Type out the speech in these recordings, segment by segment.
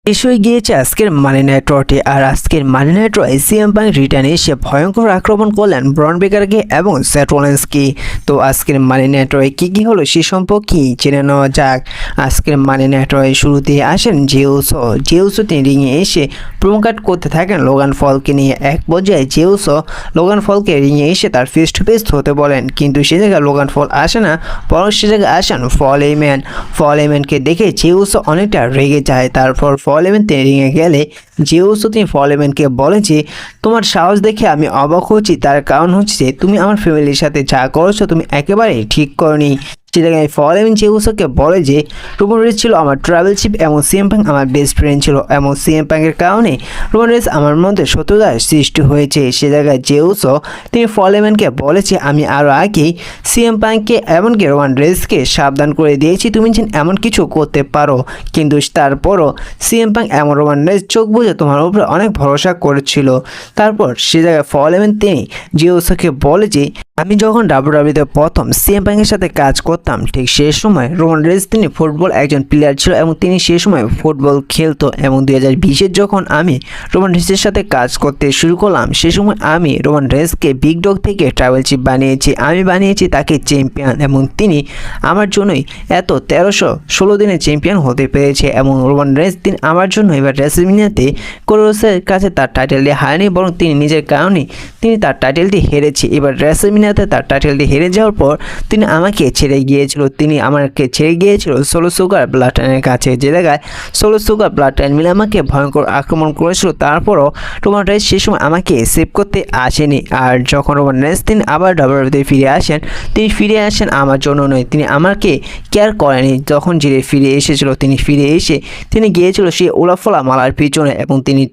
শেষ হয়ে গিয়েছে আজকের মানি নাইট রতে। আর আজকের মানি নাইট রয়ে সিএম পাঙ্ক রিটার্নে এসে ভয়ঙ্কর আক্রমণ করলেন ব্রন ব্রেকারকে এবং সেথ রোলিন্সকে। তো আজকের মানি নাইট রয়ে কী হলো সে সম্পর্কে জেনে নেওয়া যাক। আজকের মানি নাইট রয়ে শুরুতে আসেন জেউসো তিনি রিংয়ে এসে প্রমোকাট করতে থাকেন লোগান পলকে নিয়ে। এক পর্যায়ে জেউসো লোগান পলকে রিংয়ে এসে তার ফেস টু ফেস হতে বলেন, কিন্তু সে জায়গায় লোগান পল আসে না, বরং সে জায়গায় আসেন পল হেইম্যানকে দেখে জেউসো অনেকটা রেগে যায়। তারপর পল হেইম্যান তিনি রিংয়ে গেলে জেউসো তিনি পল হেইম্যানকে বলে যে তোমার সাহস দেখে আমি অবাক হচ্ছি, তার কারণ হচ্ছে যে তুমি আমার ফ্যামিলির সাথে যা করছো তুমি একেবারেই ঠিক করনি। সেটাকে পল হেইম্যান জেউসোকে বলে যে রোমান রেইন্স ছিল আমার ট্রাভেল শিপ এবং সিএম পাঙ্ক আমার বেস্ট ফ্রেন্ড ছিল এবং সিএম পাঙ্কের কারণে রোমান রেইন্স আমার মধ্যে শত্রুতার সৃষ্টি হয়েছে। সে জায়গায় জেউসো তিনি পল হেইম্যানকে বলেছে আমি আরও আগেই সিএম পাঙ্ককে এমনকি রোমান রেইন্সকে সাবধান করে দিয়েছি তুমি যেন এমন কিছু করতে পারো, কিন্তু তারপরও সিএম পাঙ্ক এমন রোমান রেইন্স চোখ বুঝে তোমার উপরে অনেক ভরসা করেছিল। তারপর সে জায়গায় পল হেইম্যান তিনি জেউসোকে বলে যে আমি যখন ডাব্লিউডাব্লিউতে প্রথম সিএম পাঙ্কের সাথে কাজ করতাম ঠিক সেই সময় রোমান রেইন্স তিনি ফুটবল একজন প্লেয়ার ছিল এবং তিনি সেই সময় ফুটবল খেলতো এবং 2020-এ যখন আমি রোমান রেইন্সের সাথে কাজ করতে শুরু করলাম সে সময় আমি রোমান রেইন্সকে বিগ ডগ থেকে ট্রাভেল চিফ বানিয়েছি, আমি বানিয়েছি তাকে চ্যাম্পিয়ন এবং তিনি আমার জন্যই এত 1316 দিনে চ্যাম্পিয়ন হতে পেরেছে। এবং রোমান রেইন্স তিনি আমার জন্য এবার রেসলম্যানিয়াতে ক্রোসের কাছে তার টাইটেলটি হারেনি, বরং তিনি নিজের কারণেই তিনি তার টাইটেলটি হেরেছে। এবার রেসলম্যানিয়াতে তার টাইটেলটি হেরে যাওয়ার পর তিনি আমাকে ছেড়ে গিয়েছিল সোলো সুগার ব্লাড লাইনের কাছে, যে জায়গায় সোলো সুগার ব্লাড লাইন মিলে আমাকে ভয়ঙ্কর আক্রমণ করেছিল। তারপরও রোমান রেইন্স সে সময় আমাকে সেভ করতে আসেনি। আর যখন রোমান রেইন্স তিনি আবার ডাব্লিউডাব্লিউতে ফিরে আসেন আমার জন্য নয়, তিনি আমাকে কেয়ার করেনি। যখন জিরে ফিরে এসেছিল তিনি গিয়েছিল সেই ওলাফলা মালার পিছনে এবং তিনি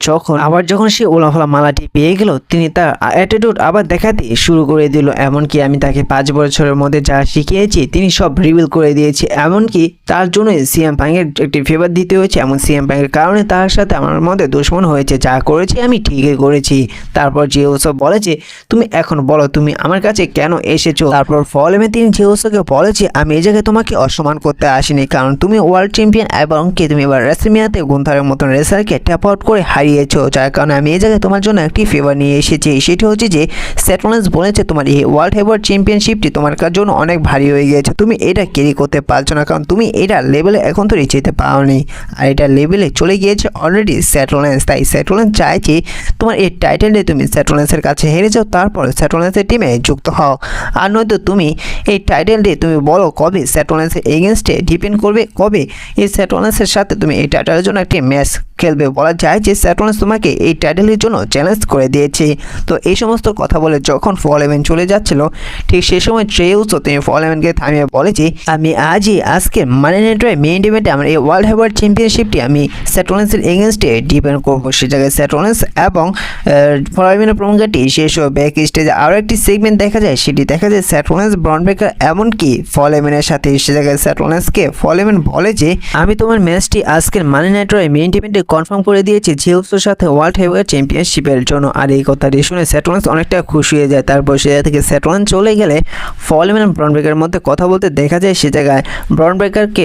যখন সেই ওলাফলা মালাটি পেয়ে গেল তিনি তার অ্যাটিটিউড আবার দেখাতে শুরু করে দিল। এমনকি আমি তাকে 5 বছরের মধ্যে যা শিখিয়েছি তিনি সব রিভিল করে দিয়েছি, এমনকি তার জন্য সিএম পাঙ্কের একটি ফেভার দিতে হয়েছে এবং সিএম পাঙ্কের কারণে তার সাথে আমার মধ্যে দুশ্মন হয়েছে, যা করেছি আমি ঠিকই করেছি। তারপর জেউসো বলেছে তুমি এখন বলো তুমি আমার কাছে কেন এসেছো। তারপর পল হেইম্যান তিনি জেউসোকে বলেছে আমি এই জায়গায় তোমাকে অসম্মান করতে আসিনি, কারণ তুমি ওয়ার্ল্ড চ্যাম্পিয়ন এবং তুমি এবার রেসলম্যানিয়াতে গুন্থারের মতন রেসারকে ট্যাপ আউট করে হারিয়েছো, যার কারণে আমি এই জায়গায় তোমার জন্য একটি ফেভার নিয়ে এসেছি। সেটি হচ্ছে যে সেথ রোলিন্স বলেছে তোমার এই ওয়ার্ল্ড হেভিওয়েট চ্যাম্পিয়নশিপটি তোমার জন্য অনেক ভারী হয়ে গিয়েছে, তুমি এটা ক্যারি করতে পারছো না, কারণ তুমি এটা লেভেলে এখন তো যেতে পারোনি আর এটা লেভেলে চলে গিয়েছে অলরেডি সেথ রোলিন্স। তাই সেথ রোলিন্স চাইছে তোমার এই টাইটেলটি তুমি সেথ রোলিন্সের কাছে হেরে যাও, তারপর সেথ রোলিন্সের টিমে যুক্ত হও। আর নয়তো তুমি এই টাইটেলটি তুমি বলো কবে সেথ রোলিন্সের এগেনস্টে ডিপেন্ড করবে, কবে এই সেথ রোলিন্সের সাথে তুমি এই টাইটেলের জন্য একটি ম্যাচ খেলবে। বলা যায় যে সেথ রোলিন্স তোমাকে এই টাইটেলের জন্য চ্যালেঞ্জ করে দিয়েছে। তো এই সমস্ত কথা বলে যখন পল হেইম্যান চলে যাচ্ছিল ঠিক সেই সময় জেউসো তিনি পল হেইম্যানকে থামিয়ে বলেছে আমি আজকে মানি নাইট রয়ে মেইন ইভেন্টে আমার এই ওয়ার্ল্ড হেভিওয়েট চ্যাম্পিয়নশিপটি আমি সেথ রোলিন্সের এগেনস্টে ডিপেন্ড করবো। সে জায়গায় সেথ রোলিন্স এবং পল হেইম্যানের প্রমোকাটি শেষ হয়ে ব্যাক স্টেজে আরও একটি সেগমেন্ট দেখা যায়, সেটি দেখা যায় সেথ রোলিন্স ব্রন ব্রেকার এমনকি পল হেইম্যানের সাথে। সে জায়গায় সেথ রোলিন্সকে পল হেইম্যান বলে যে আমি তোমার ম্যাচটি আজকের মানি নাইট রয়ে মেইন ইভেন্টে কনফার্ম করে দিয়েছি জেউসোর সাথে ওয়ার্ল্ড হেভিওয়েট চ্যাম্পিয়নশিপের জন্য। আর এই কথাটি শুনে সেথ রোলিন্স অনেকটা খুশি হয়ে যায়। তারপর সে জায়গা থেকে সেথ রোলিন্স চলে গেলে পল হেইম্যান ব্রন ব্রেকারের মধ্যে কথা বলতে দেখা যায়। সে জায়গায় ব্রন ব্রেকারকে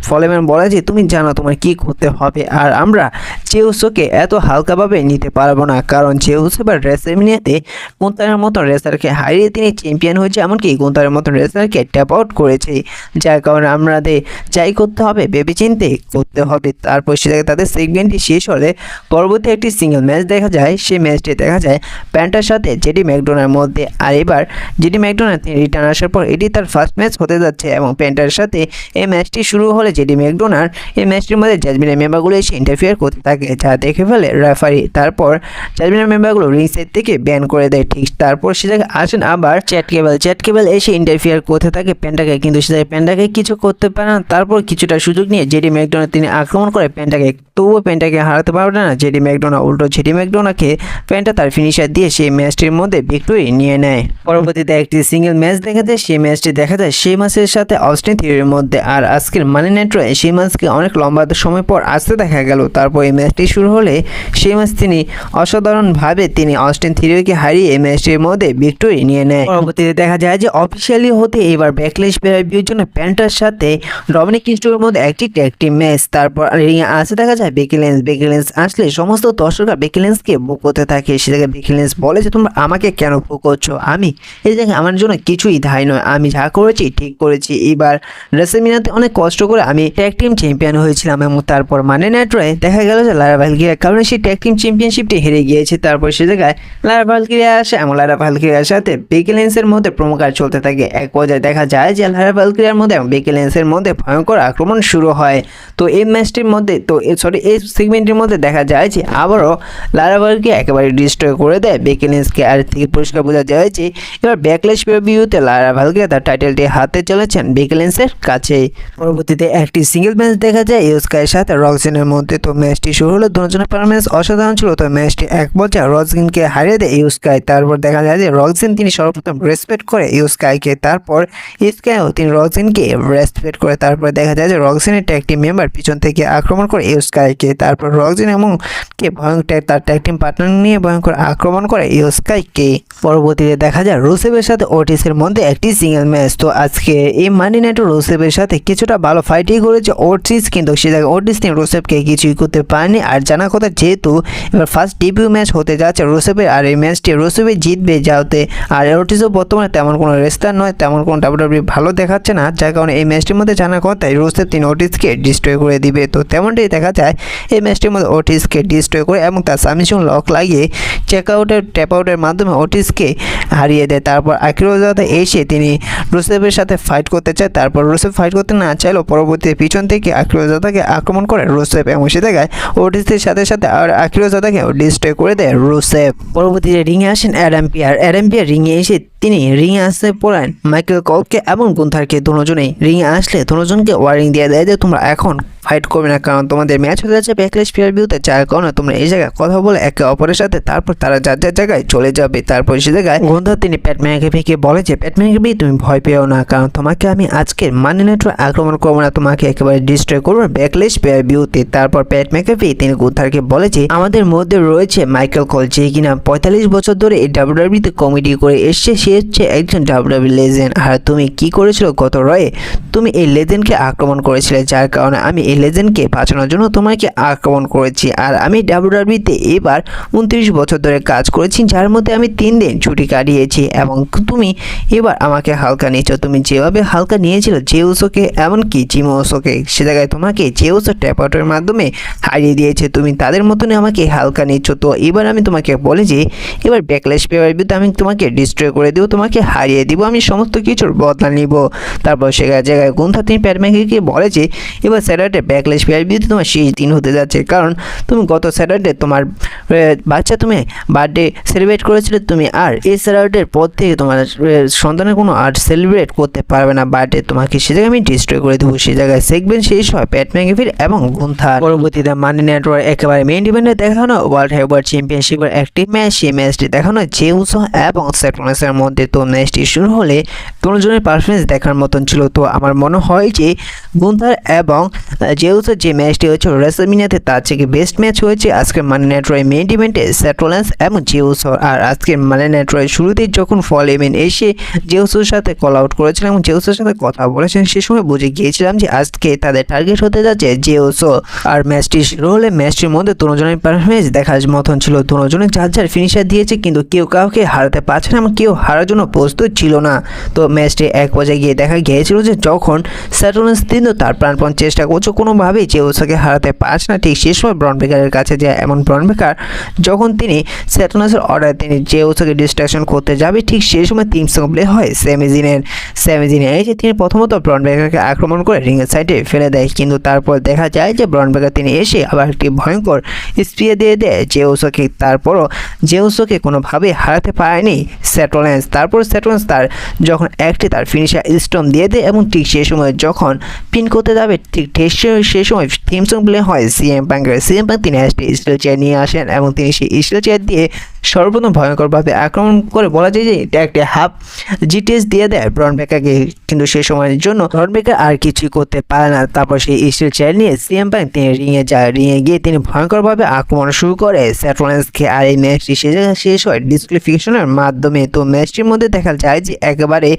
পল হেইম্যান বলে যে তুমি জানো তোমার কি করতে হবে, আর আমরা জেউসোকে এত হালকাভাবে নিতে পারবো না, কারণ জেউসো এবার রেসলম্যানিয়াতে গুন্থারের মতন রেসারকে হারিয়ে তিনি চ্যাম্পিয়ন হয়েছে, এমনকি গুন্থারের মতন রেসারকে ট্যাপ আউট করেছে, যার কারণে আমাদের যাই করতে হবে ভেবেচিন্তে করতে হবে। তারপর সে জায়গায় তাদের সেগমেন্টটি শেষ হলে পরবর্তী একটি সিঙ্গেল ম্যাচ দেখা যায়। সেই ম্যাচটি দেখা যায় প্যান্টার সাথে জেডি ম্যাকডোনাল্ডের মধ্যে। আর এবার জেডি ম্যাকডোনাল্ড তিনি রিটার্ন আসার পর এটি তার ফার্স্ট ম্যাচ হতে যাচ্ছে এবং প্যান্টার সাথে এই ম্যাচটি শুরু হলে জেডি ম্যাকডোনাল্ড এই ম্যাচটির মধ্যে জাজমিনের মেম্বারগুলো এসে ইন্টারফিয়ার করতে থাকে, যা দেখে ফেলে রেফারি। তারপর জাজমিনের মেম্বারগুলো রিং সাইড থেকে ব্যান করে দেয়। ঠিক তারপর সে জায়গায় আসেন আবার চ্যাট কেবল এসে ইন্টারফিয়ার করতে থাকে প্যান্টাকে, কিন্তু সে জায়গায় প্যান্টাকে কিছু করতে পারে না। তারপর কিছুটা সুযোগ নিয়ে জেডি ম্যাকডোনাল্ড তিনি আক্রমণ করে প্যান্টাকে, তবুও প্যান্টাকে হারাতে পারবে না জেডি ম্যাকডোনাল্ড। উল্টো জেডি ম্যাকডোনাল্ডকে প্যান্টা তার ফিনিশার দিয়ে সেই ম্যাচটির মধ্যে ভিক্টোরি নিয়ে নেয়। পরবর্তীতে একটি সিঙ্গেল ম্যাচ দেখা যায়, সেই ম্যাচটি দেখা যায় সেই ম্যাচের সাথে অস্টিন থিওরির মধ্যে। আর আজকের মানি নাইট রয়ে সেই ম্যাচকে অনেক লম্বা সময় পর আসতে দেখা গেল। তারপর এই ম্যাচটি শুরু হলে সেই ম্যাচ তিনি অসাধারণভাবে তিনি অস্টিন থিওরিকে হারিয়ে এই ম্যাচটির মধ্যে ভিক্টোরি নিয়ে নেয়। পরবর্তীতে দেখা যায় যে অফিসিয়ালি হতে এবার ব্যাকলেশ পেরাভিউর জন্য প্যান্টার সাথে ডমিনিক মিস্টিরিওর মধ্যে একটি ম্যাচ। তারপর রিংয়ে আসতে দেখা যায় যায় বেকি লিঞ্চ আসলে সমস্ত দর্শকরা বেকি লিঞ্চকে বুক করতে থাকে। সে জায়গায় বেকি লিঞ্চ বলে যে তোমরা আমাকে কেন বুক করছো, আমি এই জায়গায় আমার জন্য কিছুই দায় নয়, আমি যা করেছি ঠিক করেছি। এবার রেসলম্যানিয়াতে অনেক কষ্ট করে আমি ট্যাগ টিম চ্যাম্পিয়ন হয়েছিলাম এবং তারপর মানি নাইট রয়ে দেখা গেল যে লারা ভালকিরিয়ার কারণে সেই ট্যাগ টিম চ্যাম্পিয়নশিপটি হেরে গিয়েছে। তারপর সে জায়গায় লারা ভালকিরিয়া আসে এবং লারা ভালকিরিয়ার সাথে বেকি লিঞ্চের মধ্যে প্রমোকার চলতে থাকে। এক পর্যায়ে দেখা যায় যে লারা ভালকিরিয়ার মধ্যে এবং বেকি লিঞ্চের মধ্যে ভয়ঙ্কর আক্রমণ শুরু হয়। তো এই ম্যাচটির মধ্যে এই সেগমেন্টের মধ্যে দেখা যায় যে আবারও লারা ভালকিরিয়া একেবারে ডিস্ট্রয় করে দেয় বেকি লিঞ্চকে। আর থেকে পরিষ্কার বোঝা যায় যে এবার ব্যাকল্যাশ পে-per-ভিউতে লারা ভালকিরিয়া তার টাইটেলটি হাতে চলেছেন বেকি লিঞ্চের কাছে। পরবর্তীতে একটি সিঙ্গেল ম্যাচ দেখা যায় ইয়ো স্কাইয়ের সাথে রক্সিনের মধ্যে। তো ম্যাচটি শুরু হলো, দুজনের পারফরম্যান্স অসাধারণ ছিল। তো ম্যাচটি এক পর্যায়ে রক্সিনকে হারিয়ে দেয় ইয়ো স্কাই। তারপর দেখা যায় যে রক্সিন তিনি সর্বপ্রথম রেসপেক্ট করে ইয়ো স্কাইকে, তারপর স্কাইও তিনি রক্সিনকে রেসপেক্ট করে। তারপর দেখা যায় যে রক্সিনের ট্যাগ টিম মেম্বার পিছন থেকে আক্রমণ করে ইয়ো স্কাইকে। তারপর রক্সিন এবং ভয়ঙ্কর তার ট্যাগ টিম পার্টনার নিয়ে ভয়ঙ্কর আক্রমণ করে ইয়ো স্কাইকে। পরবর্তীতে দেখা যায় রুসেভের সাথে ওটিসের মধ্যে একটি সিঙ্গেল ম্যাচ। তো আজকে এই মানি নাইট রুসেভের সাথে কিছুটা ভালো ফাইটই করেছে ওটিস, কিন্তু সে জায়গায় ওটিস তিনি রুসেভকে কিছুই করতে পারেনি। আর জানা কথা যেহেতু এবার ফার্স্ট ডেবিউ ম্যাচ হতে যাচ্ছে রুসেভের, আর এই ম্যাচটি রুসেভে জিতবে যাওতে। আর ওটিসও বর্তমানে তেমন কোনো রেসলার নয়, তেমন কোনো ডাব্লিউডাব্লিউ ভালো দেখাচ্ছে না, যার কারণে এই ম্যাচটির মধ্যে জানা কথাই রুসেভ তিনি ওটিসকে ডিস্ট্রয় করে দিবে। তো তেমনটাই দেখা যায় এই ম্যাচটির মধ্যে ওটিসকে ডিস্ট্রয় করে এবং তার সাবমিশন লক লাগিয়ে ট্যাপ আউটের মাধ্যমে ওটিসকে হারিয়ে দেয়। তারপর আকিরা ওজাওয়া এসে তিনি রুসেভের সাথে ফাইট করতে চায়। তারপর রুসেভ ফাইট করতে না চাইলেও পরবর্তীতে পিছন থেকে আকিরা ওজাওয়াকে আক্রমণ করে রুসেভ এবং সে জায়গায় ওটিসের সাথে সাথে আর আকিরা ওজাওয়াকে ডিস্ট্রয় করে দেয় রুসেভ। পরবর্তীতে রিংয়ে আসেন অ্যাডাম পিয়ার রিংয়ে এসে তিনি রিংয়ে আসতে পড়েন মাইকেল কলকে এবং গুন্থারকে। দুজনেই রিংয়ে আসলে দুজনকে ওয়ার্নিং দিয়ে দেয় যে তোমরা এখন ফাইট করবে না, কারণ তোমাদের ম্যাচ হতে যাচ্ছে ব্যাকল্যাশ পে-per-ভিউতে, যার কারণে তোমরা এই জায়গায় কথা বলে একে অপরের সাথে তারপর তারা যার যার জায়গায় চলে যাবে। তারপর সে জায়গায় গুন্থার তিনি প্যাট ম্যাকঅ্যাফিকে বলে যে প্যাট ম্যাকঅ্যাফি তুমি ভয় পেও না, কারণ তোমাকে আমি আজকের মানি নাইট আক্রমণ করবো না, তোমাকে একেবারে ডিস্ট্রয় করবো ব্যাকল্যাশ পে-per-ভিউতে। তারপর প্যাট ম্যাকঅ্যাফি তিনি গুন্থারকে বলে যে আমাদের মধ্যে রয়েছে মাইকেল কল, যে কিনা 45 বছর ধরে এই ডাব্লিউডাব্লিউতে কমেডি করে এসছে, সে হচ্ছে একজন ডাব্লিউডাব্লিউ লেজেন্ড। আর তুমি কি করেছিল গত রয়ে, তুমি এই লেজেন্ডকে আক্রমণ করেছিলে, যার কারণে আমি এই লেজেন্ডকে বাঁচানোর জন্য তোমাকে আক্রমণ করেছি। আর আমি ডাব্লিউডাব্লিউতে এবার 29 বছর ধরে কাজ করেছি, যার মধ্যে আমি 3 দিন ছুটি কাটিয়েছি এবং তুমি এবার আমাকে হালকা নিয়েছো। তুমি যেভাবে হালকা নিয়েছিল জে উসোকে এমনকি জিম উসোকে, সে জায়গায় তোমাকে জে উসো ট্যাপ আউটের মাধ্যমে হারিয়ে দিয়েছে, তুমি তাদের মতনই আমাকে হালকা নিচ্ছ। তো এবার আমি তোমাকে বলি যে এবার ব্যাকল্যাশ পে-per-ভিউতে আমি তোমাকে ডিস্ট্রয় করে দেবো, তোমাকে হারিয়ে দিব, আমি সমস্ত কিছুর বদলা নিব। তারপর সে জায়গায় গুন্থা তিনি প্যাট ম্যাকঅ্যাফিকে বলে যে এবার স্যাটারডে ব্যাকল্যাশ পে-per-ভিউতে তোমার শেষ দিন হতে যাচ্ছে, কারণ তুমি গত স্যাটারডে তোমার তুমি বার্থডে সেলিব্রেট করেছিলে, তুমি আর এই স্যাটারডের পর থেকে তোমার সন্তানের কোনো আর সেলিব্রেট করতে পারবে না বার্থডে, তোমাকে সে জায়গায় আমি ডিস্ট্রয় করে দেবো। সে জায়গায় সেগমেন্ট শেষ হয় প্যাট ম্যাকঅ্যাফির এবং গুন্থার। পরবর্তীতে মানি নাইট ওয়ার একেবারে মেইন ইভেন্টে দেখানো ওয়ার্ল্ড হেভিওয়েট চ্যাম্পিয়নশিপের একটি ম্যাচ, সেই ম্যাচটি দেখানো জে উসো এবং সেথ রোলিন্সের মধ্যে। তো ম্যাচটি শুরু হলে দুজনের পারফরমেন্স দেখার মতন ছিল। তো আমার মনে হয় যে গুন্থার এবং জে উসোর যে ম্যাচটি হয়েছে রেসলম্যানিয়াতে তার থেকে বেস্ট ম্যাচ হয়েছে আজকের মানি নাইট ওয়ার মেইন ইভেন্টে সেথ রোলিন্স এবং জে উসো। আর আজকের মানি নাইট ওয়ার শুরুতেই যখন ফল ইভেন্ট এসে জে উসোর সাথে কল আউট করেছিলাম এবং জে উসোর সাথে কথা বলেছেন, সে সময় বুঝে গিয়েছিলাম যে আজকে তাদের টার্গেট হতে যাচ্ছে জে উসো। আর ম্যাচটি শুরু হলে ম্যাচটির মধ্যে দুজনের পারফরমেন্স দেখার মতন ছিল, দুজনে যার যার ফিনিশার দিয়েছে, কিন্তু কেউ কাউকে হারাতে পারছে না এবং কেউ হারার জন্য প্রস্তুত ছিল না। তো ম্যাচটি এক পর্যায়ে গিয়ে দেখা গিয়েছিল যে যখন সেথ রোলিন্স কিন্তু তার প্রাণপণ চেষ্টা করছে, কোনোভাবেই জে উসোকে হারাতে পারছে না, ঠিক সেই সময় ব্রন ব্রেকারের কাছে যায়। এমন ব্রন ব্রেকার যখন তিনি সেথ রোলিন্সের অর্ডার তিনি জে উসোকে ডিস্ট্রাকশন করতে যাবে, ঠিক সেই সময় টিম সং প্লে হয় স্যামি জিনের এই যে তিনি প্রথমত ব্রন ব্রেকারকে আক্রমণ করে রিংয়ের সাইডে ফেলে দেয়, কিন্তু তারপর দেখা যায় যে ব্রন ব্রেকার তিনি এসে আবার একটি ভয়ঙ্কর স্প্রে দিয়ে দেয় জে উসোকে। তারপরও জে উসোকে কোনোভাবেই হারাতে পারেনি সেথ রোলিন্স। তারপর সেথ রোলিন্স তার যখন তার ফিনিশার স্টম দিয়ে দেয় এবং ঠিক সেই সময় যখন পিন করতে যাবে, ঠিক সেই সময় থিম সং প্লে হয় সিএম পাঙ্কের। সিএম পাঙ্ক তিনি স্টিল চেয়ার নিয়ে আসেন এবং তিনি সেই স্টিল চেয়ার দিয়ে সর্বপ্রথম ভয়ঙ্করভাবে আক্রমণ করে বলা যায় যে এটা একটি হাফ জিটিএস দিয়ে দেয় ব্রন ব্রেকারকে, কিন্তু সেই সময়ের জন্য ব্রন ব্রেকার আর কিছুই করতে পারে না। তারপর সেই স্টিল চেয়ার নিয়ে সিএম পাঙ্ক তিনি রিংয়ে যায়, রিংয়ে গিয়ে তিনি ভয়ঙ্করভাবে আক্রমণ শুরু করে সেথ রোলিন্সকে। আর এই ম্যাচটি শেষ হয় ডিসকুয়ালিফিকেশনের মাধ্যমে। তো ম্যাচটির মধ্যে দেখা যায় যে একেবারে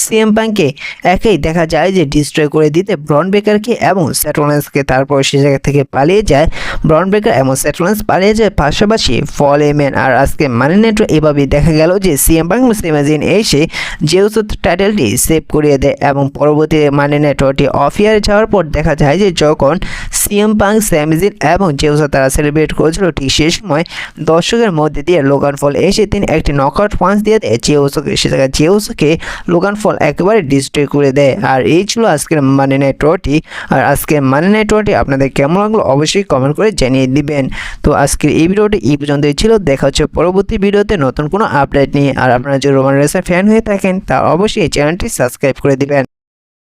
সিএম পাঙ্ককে একেই দেখা যায় যে ডিস্ট্রয় করে দিতে ব্রন ব্রেকারকে এবং সেথ রোলিন্সকে। তারপর সে জায়গা থেকে পালিয়ে যায় ব্রন ব্রেকার এবং সেথ রোলিন্স পালিয়ে যায়, পাশাপাশি ফল এমেন। আর আজকে মানি নাইট এভাবেই দেখা গেল যে সিএম পাঙ্ক সেমাজিন এসে জেউসো টাইটেলটি সেভ করিয়ে দেয় এবং পরবর্তী মানি নাইট অফ ইয়ারে যাওয়ার পর দেখা যায় যে যখন সিএম পাঙ্ক, স্যামিজিন এবং জেউসো তারা সেলিব্রেট করেছিল, ঠিক সেই সময় দর্শকের মধ্যে দিয়ে লোগান ফল এসে তিনি একটি নকআউট পাঞ্চ দিয়ে দেয় জেউসোকে। সে জায়গায় জেউসোকে লোগান ফল একেবারে ডিস্ট্রয় করে দেয়। আর এই ছিল আজকের মানি নাইট রটি। আর আজকের মানি নাইট রটি আপনাদের কেমন লাগলো অবশ্যই কমেন্ট করে জানিয়ে দিবেন। তো আজকের এই ভিডিওটি এই পর্যন্তই ছিল। দেখা হচ্ছে পরবর্তী ভিডিওতে নতুন কোনো আপডেট নিয়ে। আর আপনারা যদি রোমান রেসের ফ্যান হয়ে থাকেন তা অবশ্যই এই চ্যানেলটি সাবস্ক্রাইব করে দিবেন।